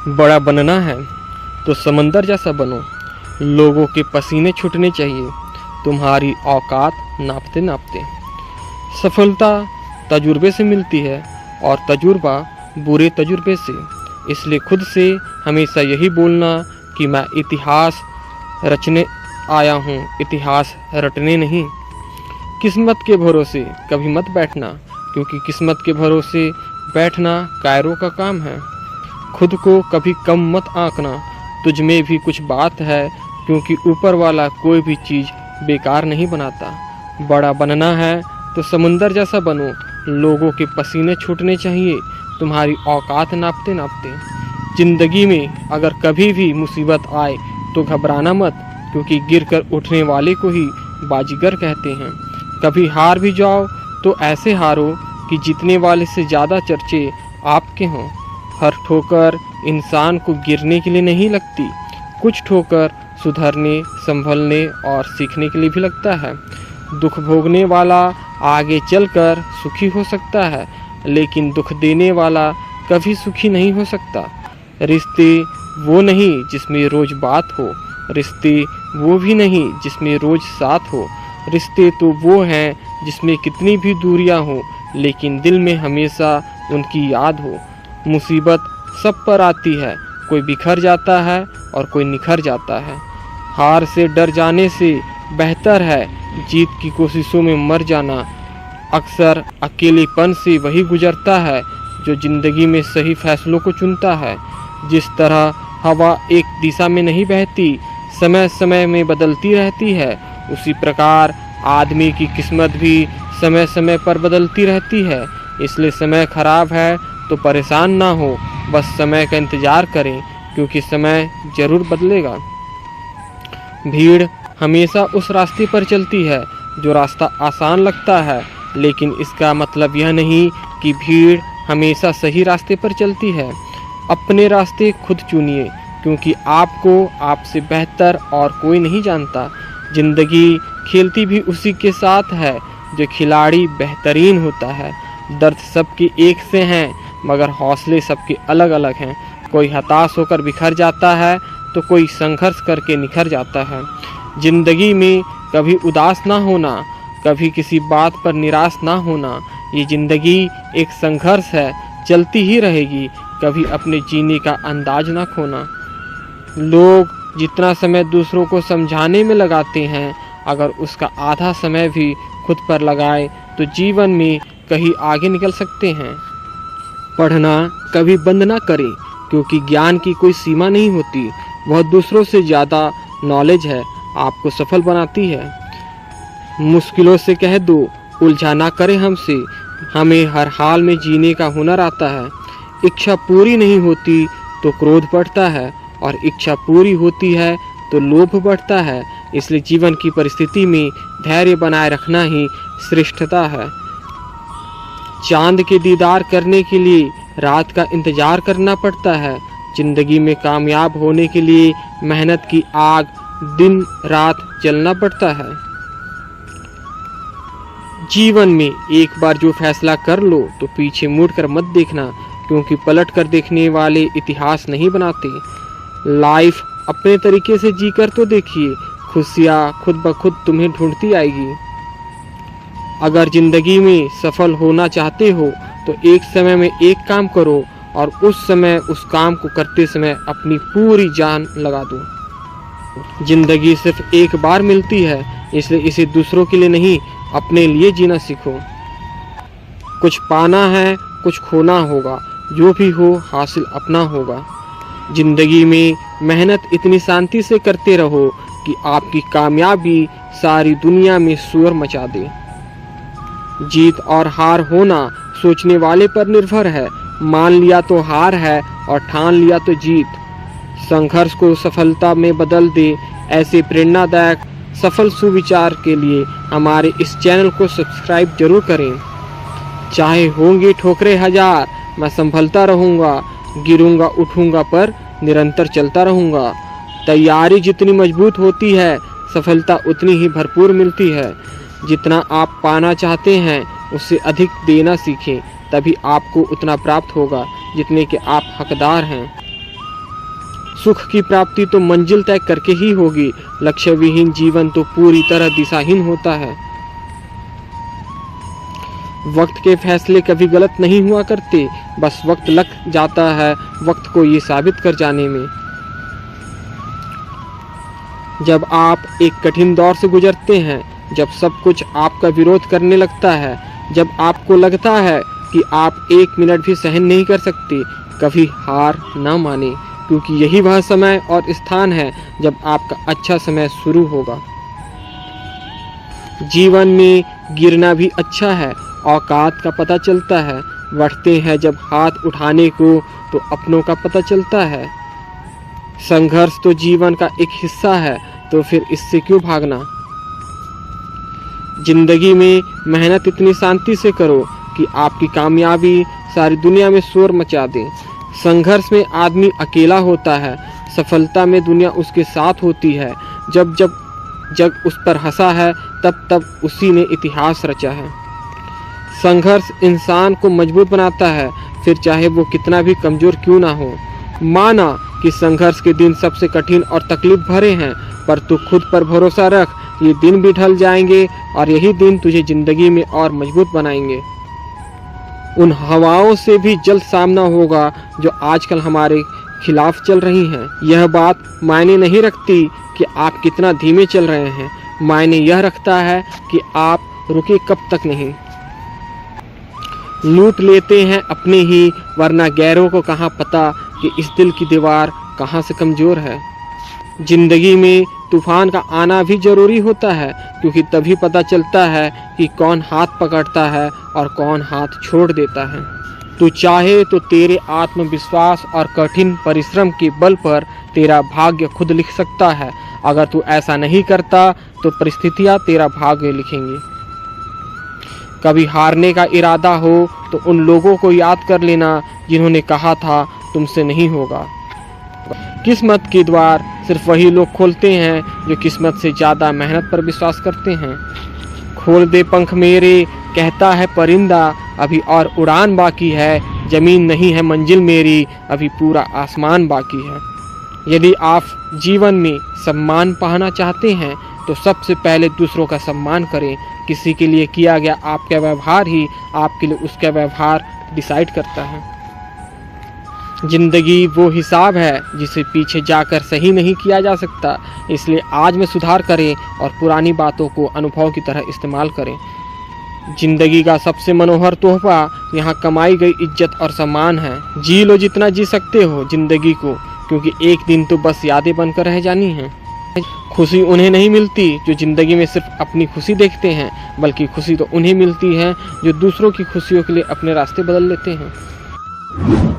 बड़ा बनना है तो समंदर जैसा बनो, लोगों के पसीने छूटने चाहिए तुम्हारी औकात नापते नापते। सफलता तजुर्बे से मिलती है और तजुर्बा बुरे तजुर्बे से। इसलिए खुद से हमेशा यही बोलना कि मैं इतिहास रचने आया हूँ, इतिहास रटने नहीं। किस्मत के भरोसे कभी मत बैठना, क्योंकि किस्मत के भरोसे बैठना कायरों का काम है। खुद को कभी कम मत आंकना, तुझ में भी कुछ बात है, क्योंकि ऊपर वाला कोई भी चीज़ बेकार नहीं बनाता। बड़ा बनना है तो समुंदर जैसा बनो, लोगों के पसीने छूटने चाहिए तुम्हारी औकात नापते नापते। जिंदगी में अगर कभी भी मुसीबत आए तो घबराना मत, क्योंकि गिरकर उठने वाले को ही बाजीगर कहते हैं। कभी हार भी जाओ तो ऐसे हारो कि जीतने वाले से ज़्यादा चर्चे आपके हों। हर ठोकर इंसान को गिरने के लिए नहीं लगती, कुछ ठोकर सुधरने, संभलने और सीखने के लिए भी लगता है। दुख भोगने वाला आगे चलकर सुखी हो सकता है, लेकिन दुख देने वाला कभी सुखी नहीं हो सकता। रिश्ते वो नहीं जिसमें रोज बात हो, रिश्ते वो भी नहीं जिसमें रोज साथ हो। रिश्ते तो वो हैं जिसमें कितनी भी दूरियां हो, लेकिन दिल में हमेशा उनकी याद हो। मुसीबत सब पर आती है, कोई बिखर जाता है और कोई निखर जाता है। हार से डर जाने से बेहतर है जीत की कोशिशों में मर जाना। अक्सर अकेलेपन से वही गुजरता है जो जिंदगी में सही फैसलों को चुनता है। जिस तरह हवा एक दिशा में नहीं बहती, समय समय में बदलती रहती है, उसी प्रकार आदमी की किस्मत भी समय समय पर बदलती रहती है। इसलिए समय खराब है तो परेशान ना हो, बस समय का इंतज़ार करें, क्योंकि समय ज़रूर बदलेगा। भीड़ हमेशा उस रास्ते पर चलती है जो रास्ता आसान लगता है, लेकिन इसका मतलब यह नहीं कि भीड़ हमेशा सही रास्ते पर चलती है। अपने रास्ते खुद चुनिए, क्योंकि आपको आपसे बेहतर और कोई नहीं जानता। जिंदगी खेलती भी उसी के साथ है जो खिलाड़ी बेहतरीन होता है। दर्द सबके एक से हैं, मगर हौसले सबके अलग अलग हैं। कोई हताश होकर बिखर जाता है तो कोई संघर्ष करके निखर जाता है। जिंदगी में कभी उदास ना होना, कभी किसी बात पर निराश ना होना। ये जिंदगी एक संघर्ष है, चलती ही रहेगी। कभी अपने जीने का अंदाज ना खोना। लोग जितना समय दूसरों को समझाने में लगाते हैं, अगर उसका आधा समय भी खुद पर लगाए तो जीवन में कहीं आगे निकल सकते हैं। पढ़ना कभी बंद ना करें, क्योंकि ज्ञान की कोई सीमा नहीं होती। वह दूसरों से ज़्यादा नॉलेज है, आपको सफल बनाती है। मुश्किलों से कह दो, उलझा ना करें हमसे, हमें हर हाल में जीने का हुनर आता है। इच्छा पूरी नहीं होती तो क्रोध बढ़ता है, और इच्छा पूरी होती है तो लोभ बढ़ता है। इसलिए जीवन की परिस्थिति में धैर्य बनाए रखना ही श्रेष्ठता है। चांद के दीदार करने के लिए रात का इंतजार करना पड़ता है। जिंदगी में कामयाब होने के लिए मेहनत की आग दिन रात जलना पड़ता है। जीवन में एक बार जो फैसला कर लो तो पीछे मुड़कर मत देखना, क्योंकि पलट कर देखने वाले इतिहास नहीं बनाते। लाइफ अपने तरीके से जीकर तो देखिए, खुशियाँ खुद ब खुद तुम्हें ढूंढती आएगी। अगर जिंदगी में सफल होना चाहते हो तो एक समय में एक काम करो, और उस समय उस काम को करते समय अपनी पूरी जान लगा दो। जिंदगी सिर्फ एक बार मिलती है, इसलिए इसे दूसरों के लिए नहीं, अपने लिए जीना सीखो। कुछ पाना है, कुछ खोना होगा, जो भी हो हासिल अपना होगा। जिंदगी में मेहनत इतनी शांति से करते रहो कि आपकी कामयाबी सारी दुनिया में शोर मचा दे। जीत और हार होना सोचने वाले पर निर्भर है। मान लिया तो हार है और ठान लिया तो जीत। संघर्ष को सफलता में बदल दे। ऐसे प्रेरणादायक सफल सुविचार के लिए हमारे इस चैनल को सब्सक्राइब जरूर करें। चाहे होंगे ठोकरें हजार, मैं संभलता रहूँगा, गिरूंगा उठूंगा पर निरंतर चलता रहूँगा। तैयारी जितनी मजबूत होती है, सफलता उतनी ही भरपूर मिलती है। जितना आप पाना चाहते हैं उससे अधिक देना सीखें, तभी आपको उतना प्राप्त होगा जितने के आप हकदार हैं। सुख की प्राप्ति तो मंजिल तय करके ही होगी। लक्ष्य विहीन जीवन तो पूरी तरह दिशाहीन होता है। वक्त के फैसले कभी गलत नहीं हुआ करते, बस वक्त लग जाता है वक्त को ये साबित कर जाने में। जब आप एक कठिन दौर से गुजरते हैं, जब सब कुछ आपका विरोध करने लगता है, जब आपको लगता है कि आप 1 मिनट भी सहन नहीं कर सकते, कभी हार ना माने, क्योंकि यही वह समय और स्थान है जब आपका अच्छा समय शुरू होगा। जीवन में गिरना भी अच्छा है, औकात का पता चलता है। बढ़ते हैं जब हाथ उठाने को तो अपनों का पता चलता है। संघर्ष तो जीवन का एक हिस्सा है, तो फिर इससे क्यों भागना। जिंदगी में मेहनत इतनी शांति से करो कि आपकी कामयाबी सारी दुनिया में शोर मचा दे। संघर्ष में आदमी अकेला होता है, सफलता में दुनिया उसके साथ होती है। जब जब जग उस पर हंसा है, तब तब उसी ने इतिहास रचा है। संघर्ष इंसान को मजबूत बनाता है, फिर चाहे वो कितना भी कमजोर क्यों ना हो। माना कि संघर्ष के दिन सबसे कठिन और तकलीफ भरे हैं, पर तू खुद पर भरोसा रख, ये दिन भी ढल जाएंगे और यही दिन तुझे जिंदगी में और मजबूत बनाएंगे। उन हवाओं से भी जल्द सामना होगा जो आजकल हमारे खिलाफ चल रही हैं। यह बात मायने नहीं रखती कि आप कितना धीमे चल रहे हैं, मायने यह रखता है कि आप रुके कब तक नहीं। लूट लेते हैं अपने ही, वरना गैरों को कहाँ पता कि इस दिल की दीवार कहाँ से कमज़ोर है। जिंदगी में तूफान का आना भी जरूरी होता है, क्योंकि तभी पता चलता है कि कौन हाथ पकड़ता है और कौन हाथ छोड़ देता है। तू चाहे तो तेरे आत्मविश्वास और कठिन परिश्रम के बल पर तेरा भाग्य खुद लिख सकता है। अगर तू ऐसा नहीं करता तो परिस्थितियाँ तेरा भाग्य लिखेंगी। कभी हारने का इरादा हो तो उन लोगों को याद कर लेना जिन्होंने कहा था तुमसे नहीं होगा। किस्मत के द्वार सिर्फ वही लोग खोलते हैं जो किस्मत से ज़्यादा मेहनत पर विश्वास करते हैं। खोल दे पंख मेरे, कहता है परिंदा, अभी और उड़ान बाकी है। ज़मीन नहीं है मंजिल मेरी, अभी पूरा आसमान बाकी है। यदि आप जीवन में सम्मान पाना चाहते हैं तो सबसे पहले दूसरों का सम्मान करें। किसी के लिए किया गया आपका व्यवहार ही आपके लिए उसका व्यवहार डिसाइड करता है। जिंदगी वो हिसाब है जिसे पीछे जाकर सही नहीं किया जा सकता, इसलिए आज में सुधार करें और पुरानी बातों को अनुभव की तरह इस्तेमाल करें। जिंदगी का सबसे मनोहर तोहफा यहाँ कमाई गई इज्जत और सम्मान है। जी लो जितना जी सकते हो जिंदगी को, क्योंकि एक दिन तो बस यादें बनकर रह जानी हैं। खुशी उन्हें नहीं मिलती जो जिंदगी में सिर्फ अपनी खुशी देखते हैं, बल्कि खुशी तो उन्हें मिलती है जो दूसरों की खुशियों के लिए अपने रास्ते बदल लेते हैं।